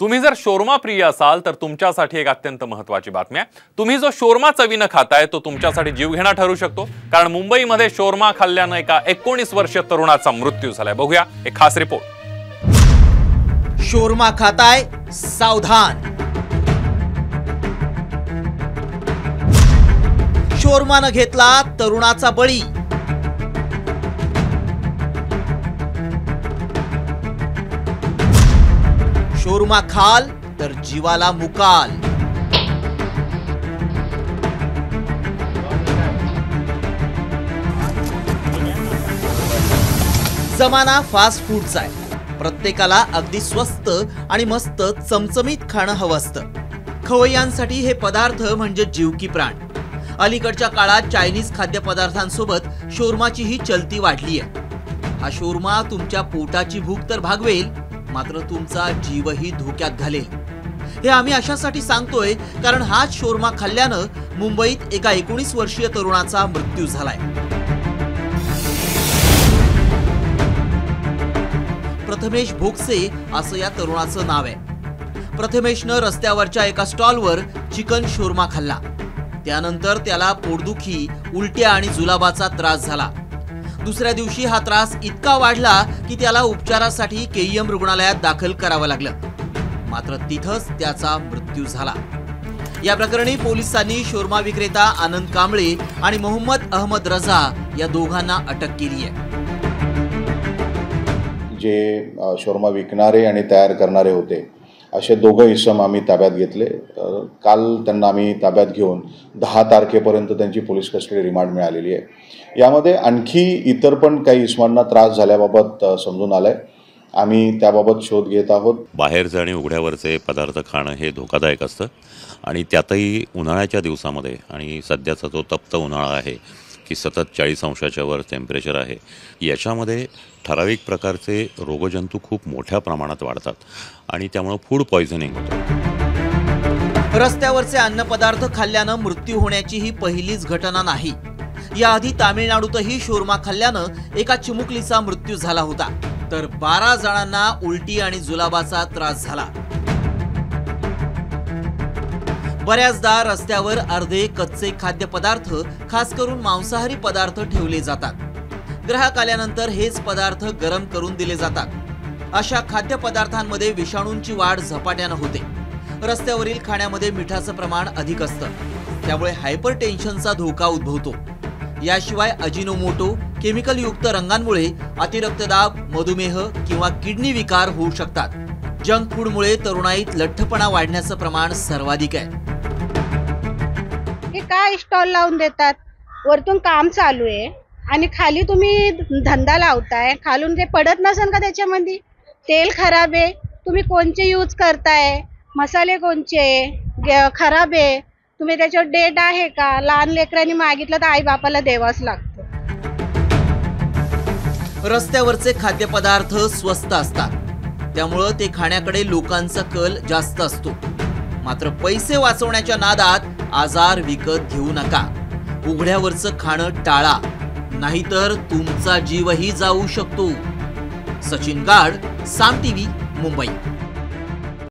तुम्ही जर शोरमा प्रिय असाल तर तुमच्यासाठी एक अत्यंत महत्त्वाची बातमी आहे। तुम्ही जो शोरमा चवीने खाताय तो तुमच्यासाठी जीवघेणा ठरू शकतो, कारण मुंबईमध्ये शोरमा खाल्ल्याने एका 19 वर्षीय तरुणाचा मृत्यू झालाय। बघूया एक खास रिपोर्ट। शोरमा खाताय, सावधान। शोरमानं घेतला तरुणाचा बळी। शोरमा खाल तर जीवाला मुकाल। जमाना फास्ट फूडचा आहे। प्रत्येकाला अगदी स्वस्त आणि मस्त चमचमीत खाणं हवं असतं। खवय्यांसाठी हे पदार्थ म्हणजे जीव की प्राण। अलीकडच्या काळात चायनीज खाद्यपदार्थांसोबत शोरमाचीही चलती वाढली आहे। हा शोरमा तुमच्या पोटाची भूक तर भागवेल, मात्र तुमचा जीवही धोक्यात घालेल। हे आम्ही अशासाठी सांगतोय कारण हाच शोरमा खाल्ल्यानं मुंबईत एका 19 वर्षीय तरुणाचा मृत्यू झालाय। प्रथमेश भोगसे असं या तरुणाचं नाव आहे। प्रथमेशनं रस्त्यावरच्या एका स्टॉलवर चिकन शोरमा खाल्ला। त्यानंतर त्याला पोटदुखी, उलट्या आणि जुलाबाचा त्रास झाला। दुसऱ्या दिवशी हा त्रास इतका वाढला की त्याला उपचारासाठी केईएम रुग्णालयात दाखल करावं लागलं, मात्र तिथंच त्याचा मृत्यू झाला। या प्रकरणी पोलिसांनी शोरमा विक्रेता आनंद कांबळे आणि मोहम्मद अहमद रजा या दोघांना अटक केली आहे। जे शोरमा विकणारे आणि तयार करणारे होते असे दोघं इसम आम्ही ताब्यात घेतले। काल त्यांना आम्ही ताब्यात घेऊन 10 तारखेपर्यंत त्यांची पोलीस कस्टडी रिमांड मिळालेली आहे। यामध्ये आणखी इतर पण काही इसमांना त्रास झाल्याबाबत समजून आलंय। आम्ही त्याबाबत शोध घेत आहोत। बाहेरचे आणि उघड्यावरचे पदार्थ खाणं हे धोकादायक असतं आणि त्यातही उन्हाळ्याच्या दिवसामध्ये, आणि सध्याचा जो तप्त उन्हाळा आहे की सतत 40 अंशाच्या वर टेम्परेचर आहे, याच्यामध्ये ठराविक प्रकारचे रोगजंतू खूप मोठ्या प्रमाणात वाढतात आणि त्यामुळे फूड पॉयझनिंग होतं। रस्त्यावरचे अन्नपदार्थ खाल्ल्यानं मृत्यू होण्याची ही पहिलीच घटना नाही। याआधी तामिळनाडूतही शोरमा खाल्ल्यानं एका चिमुकलीचा मृत्यू झाला होता, तर 12 जणांना उलटी आणि जुलाबाचा त्रास झाला। बऱ्याचदा रस्त्यावर अर्धे कच्चे खाद्यपदार्थ, खास करून मांसाहारी पदार्थ ठेवले जातात। ग्राहक आल्यानंतर हेच पदार्थ गरम करून दिले जातात। अशा खाद्यपदार्थांमध्ये विषाणूंची वाढ झपाट्यानं होते। रस्त्यावरील खाण्यामध्ये मिठाचं प्रमाण अधिक असतं, त्यामुळे हायपरटेन्शनचा धोका उद्भवतो। याशिवाय अजिनोमोटो, केमिकलयुक्त रंगांमुळे अतिरक्तदाब, मधुमेह किंवा किडनी विकार होऊ शकतात। जंक फूडमुळे तरुणाईत लठ्ठपणा वाढण्याचं प्रमाण सर्वाधिक आहे। हे काय स्टॉल लावून देतात, वरतून काम चालू आहे आणि खाली तुम्ही धंदा लावताय, खालून ते पडत नसेल का त्याच्यामध्ये? तेल खराब आहे, तुम्ही कोणचे यूज करताय, मसाले कोणचे खराब आहे, तुम्ही त्याच्यावर डेट आहे का? लहान लेकरांनी मागितलं तर आई बापाला द्यावाच लागतं। रस्त्यावरचे खाद्यपदार्थ स्वस्त असतात, त्यामुळं ते खाण्याकडे लोकांचा कल जास्त असतो। मात्र पैसे वाचवण्याच्या नादात आजार विकत घेऊ नका। उघड्यावरचं खाणं टाळा, नाहीतर तुमचा जीवही जाऊ शकतो। सचिन गाड, साम टीव्ही, मुंबई।